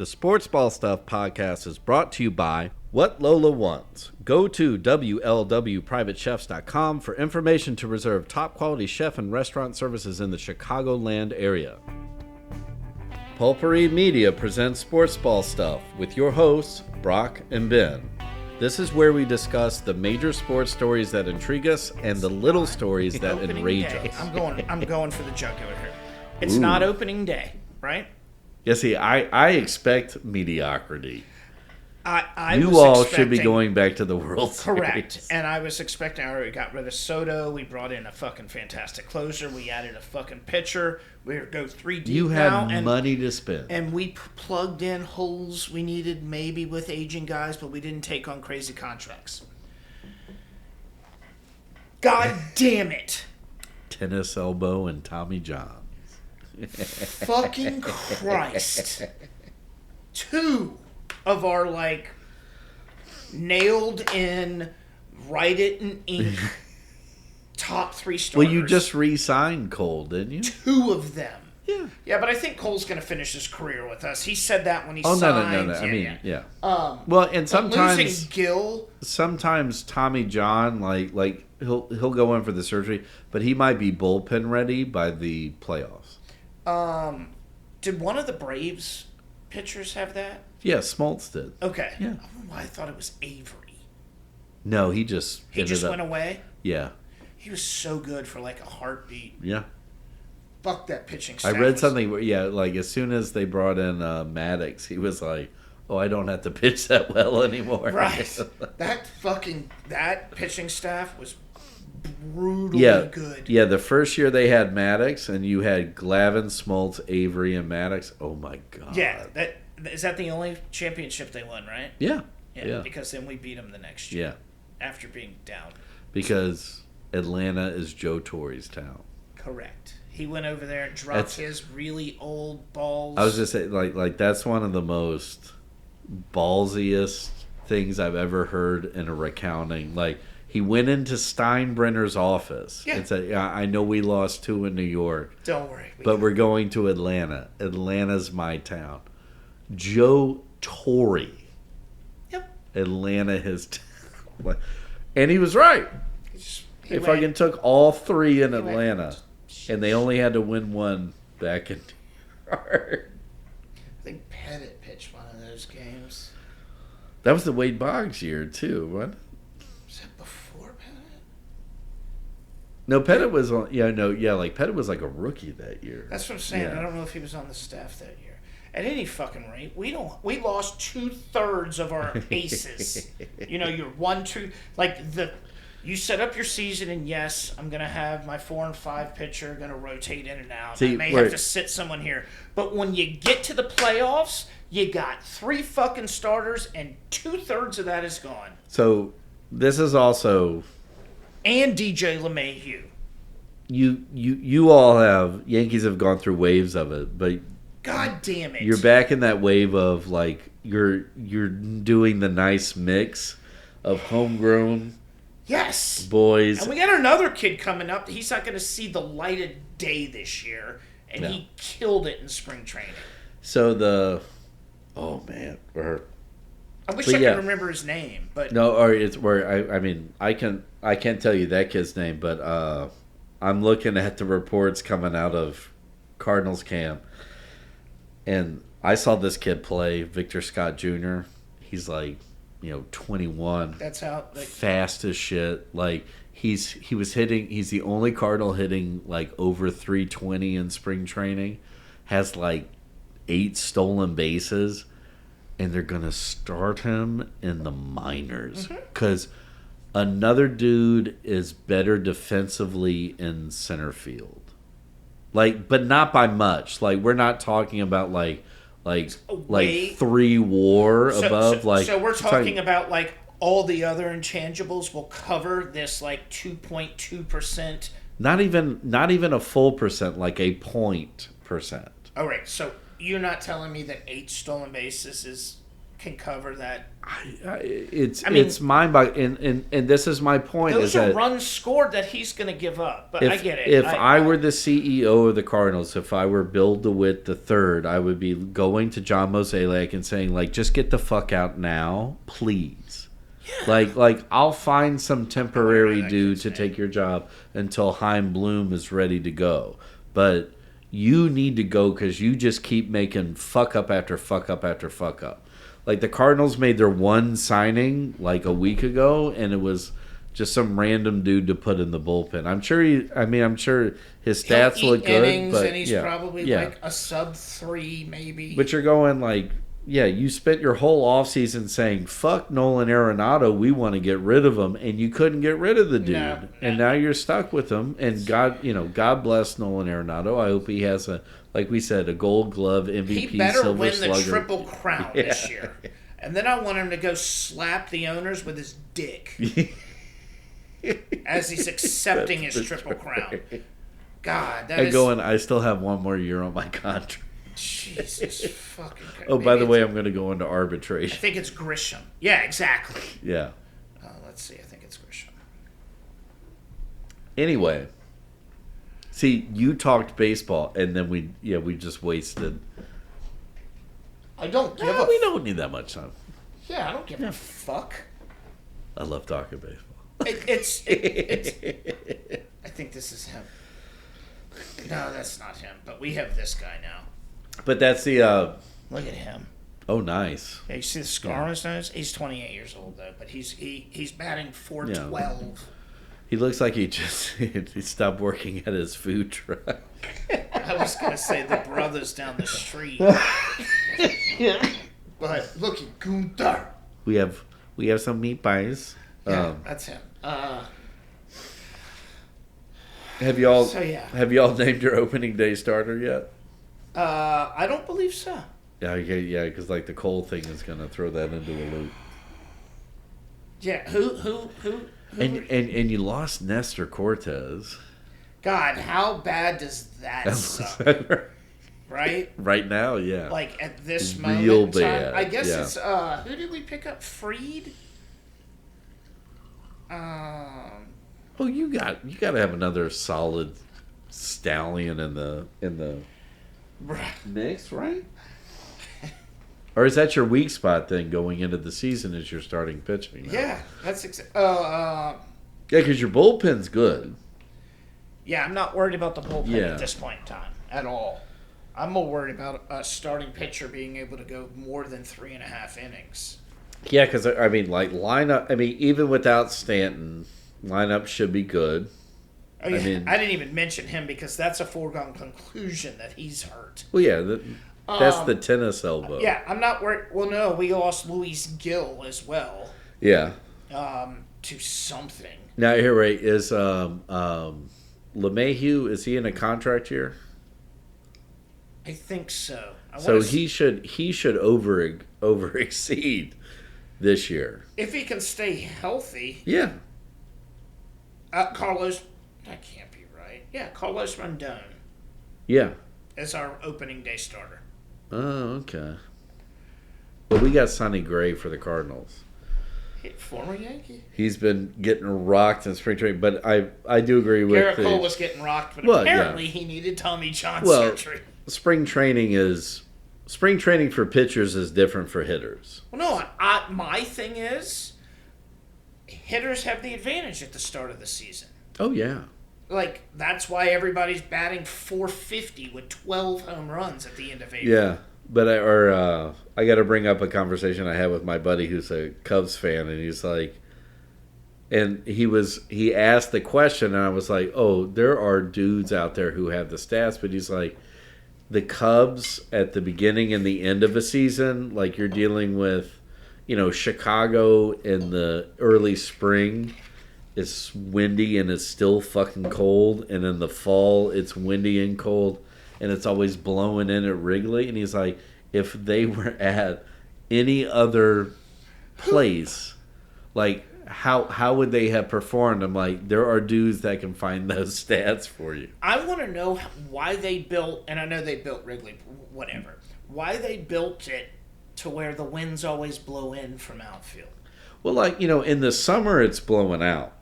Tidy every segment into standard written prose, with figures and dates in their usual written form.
The Sports Ball Stuff podcast is brought to you by What Lola Wants. Go to WLWPrivateChefs.com for information to reserve top quality chef and restaurant services in the Chicagoland area. Pulpery Media presents Sports Ball Stuff with your hosts, Brock and Ben. This is where we discuss the major sports stories that intrigue us and the little stories that enrage us. I'm going for the jugular here. It's not opening day, right? Yeah, see, I expect mediocrity. You all should be going back to the World Series. Correct. And I was expecting, I already got rid of Soto. We brought in a fucking fantastic closer. We added a fucking pitcher. We're go 3 deep You now. had money to spend. And we plugged in holes we needed maybe with aging guys, but we didn't take on crazy contracts. God damn it. Tennis elbow and Tommy John. Fucking Christ. 2 of our, nailed in, write it in ink, top 3 starters. Well, you just re-signed Cole, didn't you? 2 of them. Yeah. Yeah, but I think Cole's going to finish his career with us. He said that when he signed. No. Yeah. Well, and sometimes losing Gil. Sometimes Tommy John, like he'll go in for the surgery, but he might be bullpen ready by the playoffs. Did one of the Braves pitchers have that? Yeah, Smoltz did. Okay. Yeah. I don't know why I thought it was Avery. No, he just went away? Yeah. He was so good for a heartbeat. Yeah. Fuck that pitching staff. I read something where, as soon as they brought in Maddox, he was like, oh, I don't have to pitch that well anymore. Right. that pitching staff was brutally good. Yeah, the first year they had Maddox, and you had Glavine, Smoltz, Avery, and Maddox. Oh, my God. Yeah. Is that the only championship they won, right? Yeah. Yeah. Because then we beat them the next year. Yeah. After being down. Because Atlanta is Joe Torre's town. Correct. He went over there and dropped his really old balls. I was just saying, like that's one of the most ballsiest things I've ever heard in a recounting. Like, he went into Steinbrenner's office and said, I know we lost 2 in New York. Don't worry. We're going to Atlanta. Atlanta's my town. Joe Torre. Yep. Atlanta his town. And he was right. He fucking took all 3 in Atlanta. And they only had to win 1 back in New York. I think Pettit pitched one of those games. That was the Wade Boggs year, too, wasn't it? Was that before Pettit? No, Pettit was on... Pettit was like a rookie that year. That's what I'm saying. Yeah. I don't know if he was on the staff that year. At any fucking rate, we lost 2/3 of our aces. You're 1, 2... You set up your season, and yes, I'm going to have my 4 and 5 pitcher going to rotate in and out. I may have to sit someone here. But when you get to the playoffs, you got 3 fucking starters, and 2/3 of that is gone. So, this is also... And DJ LeMahieu. You all have... Yankees have gone through waves of it, but... God damn it. You're back in that wave of, you're doing the nice mix of homegrown... Yes. Boys. And we got another kid coming up. He's not going to see the light of day this year. And he killed it in spring training. So oh, man. I wish I could remember his name. But no, or it's where, I can't tell you that kid's name, but I'm looking at the reports coming out of Cardinals camp. And I saw this kid play, Victor Scott Jr. He's 21. That's how fast as shit. He's the only Cardinal hitting over 320 in spring training. Has 8 stolen bases, and they're gonna start him in the minors because another dude is better defensively in center field. But not by much. We're not talking about 3 WAR above. So we're talking about all the other intangibles will cover this 2.2%. Not even a full percent, a 0.%. All right, so you're not telling me that 8 stolen bases is can cover that. It's mind-boggling, and this is my point. Those is are that runs scored that he's going to give up. But if, I get it. If I were the CEO of the Cardinals, if I were Bill DeWitt III, I would be going to John Mozeliak and saying, like, just get the fuck out now, please. Yeah. Like I'll find some temporary dude to take your job until Chaim Bloom is ready to go. But you need to go because you just keep making fuck up after fuck up after fuck up. Like, the Cardinals made their one signing like a week ago, and it was just some random dude to put in the bullpen. I'm sure his stats look good, but and he's probably like a sub-3 maybe. But you're going like, yeah, you spent your whole offseason saying, fuck Nolan Arenado, we want to get rid of him, and you couldn't get rid of the dude. No. And now you're stuck with him, and God bless Nolan Arenado. I hope he has like we said, a Gold Glove, MVP, he better Silver win Slugger. The Triple Crown this year. And then I want him to go slap the owners with his dick as he's accepting his Triple Crown. God, that is... I still have one more year on my contract. Jesus fucking Christ. Oh, by the way, I'm going to go into arbitration. I think it's Grisham. Yeah, exactly. Yeah. Let's see. I think it's Grisham. Anyway. See, you talked baseball, and then we just wasted. I don't give a... We don't need that much time. Yeah, I don't give a fuck. I love talking baseball. It's I think this is him. No, that's not him. But we have this guy now. But that's the... Look at him. Oh, nice. Yeah, you see the scar on his nose? He's 28 years old, though. But he's batting .412. Yeah. He looks like he stopped working at his food truck. I was going to say the brothers down the street. But look at Gunther. We have some meat pies. Yeah, that's him. Have y'all named your opening day starter yet? I don't believe so. Yeah, because like the Cole thing is going to throw that into a loop. Yeah, who? And you lost Nestor Cortez. God, how bad does that suck? Right? Right now, yeah. Like at this moment real in time, bad. I guess it's who did we pick up? Freed? Oh, you got to have another solid stallion in the mix, right? Or is that your weak spot then going into the season as you're starting pitching now? Yeah, that's yeah, because your bullpen's good. Yeah, I'm not worried about the bullpen at this point in time at all. I'm more worried about a starting pitcher being able to go more than 3.5 innings. Yeah, because, I mean, like, lineup, even without Stanton, lineup should be good. Oh, yeah. I didn't even mention him because that's a foregone conclusion that he's hurt. Well, yeah, that's the tennis elbow. Yeah, I'm not worried. Well, no, we lost Luis Gil as well. Yeah. To something. Now, here, Ray, is LeMahieu, is he in a contract year? I think so. He should over exceed this year. If he can stay healthy. Yeah. Carlos, that can't be right. Yeah, Carlos Rondon. Yeah. As our opening day starter. Oh, okay. Well, we got Sonny Gray for the Cardinals. Former Yankee. He's been getting rocked in spring training, but I do agree with Garrett Cole was getting rocked, but apparently he needed Tommy John surgery. Spring training for pitchers is different for hitters. Well, no, my thing is hitters have the advantage at the start of the season. Oh, yeah. Like, that's why everybody's batting .450 with 12 home runs at the end of April. Yeah, but I got to bring up a conversation I had with my buddy who's a Cubs fan, and he's like, and he asked the question, and I was like, oh, there are dudes out there who have the stats, but he's like, the Cubs at the beginning and the end of a season, like you're dealing with, Chicago in the early spring. It's windy and it's still fucking cold, and in the fall it's windy and cold, and it's always blowing in at Wrigley. And he's like, if they were at any other place, like how would they have performed? I'm like, there are dudes that can find those stats for you. I want to know why they built, and I know they built Wrigley, whatever. Why they built it to where the winds always blow in from outfield. Well, like, in the summer it's blowing out.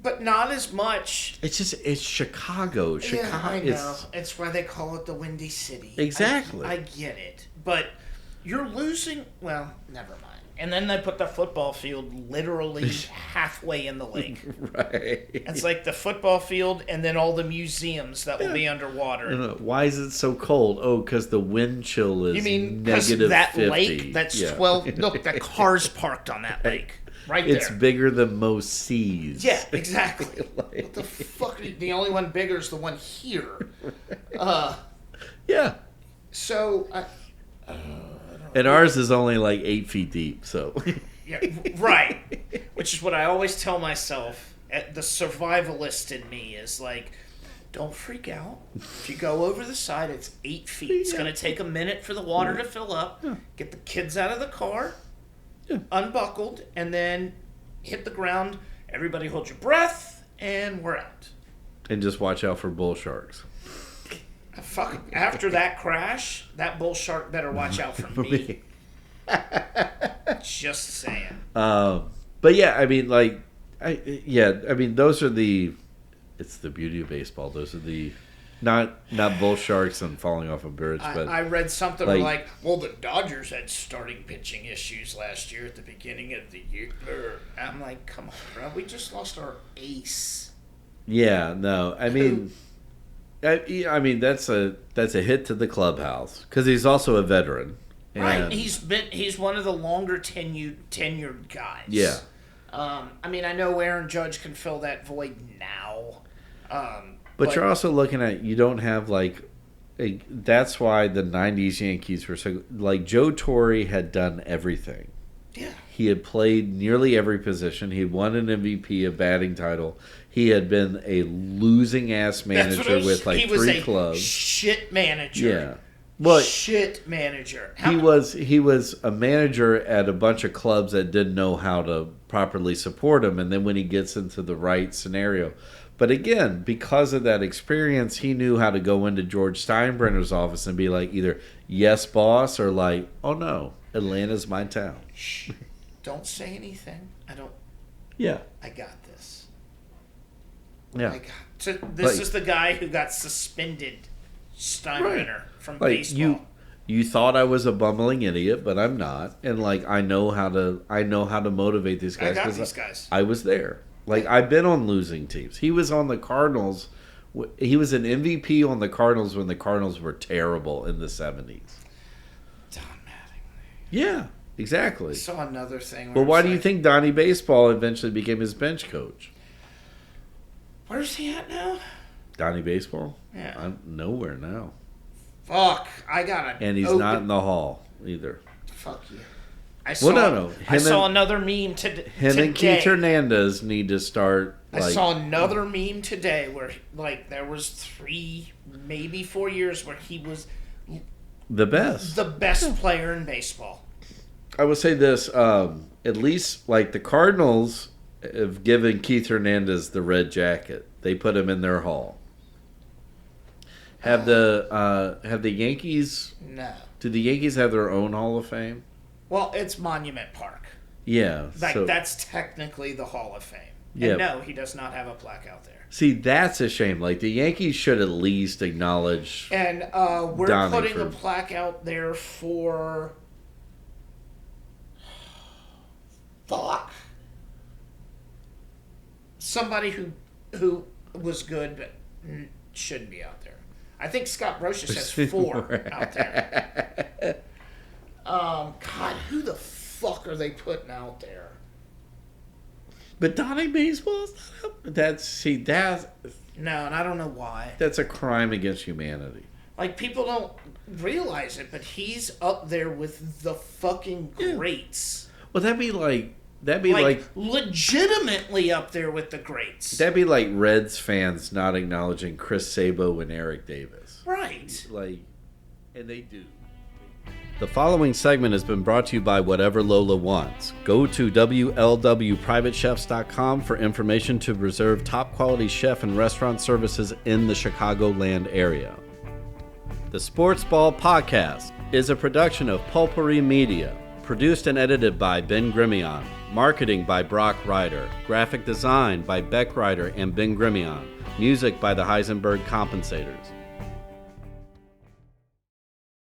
But not as much. It's Chicago. Chicago. I know. It's why they call it the Windy City. Exactly. I get it. But you're losing. Well, never mind. And then they put the football field literally halfway in the lake. Right. It's like the football field and then all the museums that will be underwater. Why is it so cold? Oh, because the wind chill is You mean because negative that 50. lake that's Yeah. 12. Look, the car's parked on that lake. Right It's there. bigger than most seas. Yeah, exactly. What the fuck? The only one bigger is the one here. Yeah. So, And ours is only like 8 feet deep, so. yeah, right. Which is what I always tell myself. The survivalist in me is like, don't freak out. If you go over the side, it's 8 feet. It's going to take a minute for the water to fill up. Get the kids out of the car, unbuckled, and then hit the ground. Everybody hold your breath, and we're out. And just watch out for bull sharks. Fuck. After that crash, that bull shark better watch out for me. Just saying. But yeah, I mean, those are it's the beauty of baseball. Those are the, not bull sharks and falling off a bridge, but. I read something like, well, the Dodgers had starting pitching issues last year at the beginning of the year. I'm like, come on, bro. We just lost our ace. Yeah, no. I mean, that's a hit to the clubhouse because he's also a veteran. Right. He's one of the longer tenured guys. Yeah. I mean, I know Aaron Judge can fill that void now. But you're also looking at, you don't have that's why the 90s Yankees were so, Joe Torre had done everything. Yeah. He had played nearly every position. He had won an MVP, a batting title. He had been a losing ass manager with 3 clubs. Shit manager. Yeah. Well, shit manager. He was a manager at a bunch of clubs that didn't know how to properly support him, and then when he gets into the right scenario. But again, because of that experience, he knew how to go into George Steinbrenner's office and be like, either yes, boss, or like, oh no, Atlanta's my town. Shh. Don't say anything. Yeah. I got this. Yeah. This is the guy who got suspended, Steinbrenner, from baseball. You thought I was a bumbling idiot, but I'm not. And I know how to motivate these guys. I got these guys. I was there. I've been on losing teams. He was on the Cardinals. He was an MVP on the Cardinals when the Cardinals were terrible in the 70s. Don Mattingly. Yeah, exactly. I saw another thing. Well, why do you think Donnie Baseball eventually became his bench coach? Where's he at now? Donnie Baseball? Yeah. I'm nowhere now. Fuck. I got it. And he's not in the hall either. Fuck you. I saw another meme today. Him and Keith Hernandez need to start. I saw another meme today where there was 3, maybe 4 years where he was the best player in baseball. I would say this: at least the Cardinals have given Keith Hernandez the red jacket. They put him in their hall. Have the Yankees? No. Do the Yankees have their own Hall of Fame? Well, it's Monument Park. Yeah. That's technically the Hall of Fame. Yeah. And no, he does not have a plaque out there. See, that's a shame. The Yankees should at least acknowledge. And we're putting a plaque out there for. Fuck. Somebody who was good but shouldn't be out there. I think Scott Brocious has 4 out there. God, who the fuck are they putting out there? But Donnie Baseball's not up. No, and I don't know why. That's a crime against humanity. People don't realize it, but he's up there with the fucking greats. Well, that'd be legitimately up there with the greats. That'd be like Reds fans not acknowledging Chris Sabo and Eric Davis. Right. And they do. The following segment has been brought to you by Whatever Lola Wants. Go to WLWPrivateChefs.com for information to reserve top quality chef and restaurant services in the Chicagoland area. The Sports Ball Podcast is a production of Pulpery Media, produced and edited by Ben Grimion, marketing by Brock Ryder, graphic design by Beck Ryder and Ben Grimion, music by the Heisenberg Compensators.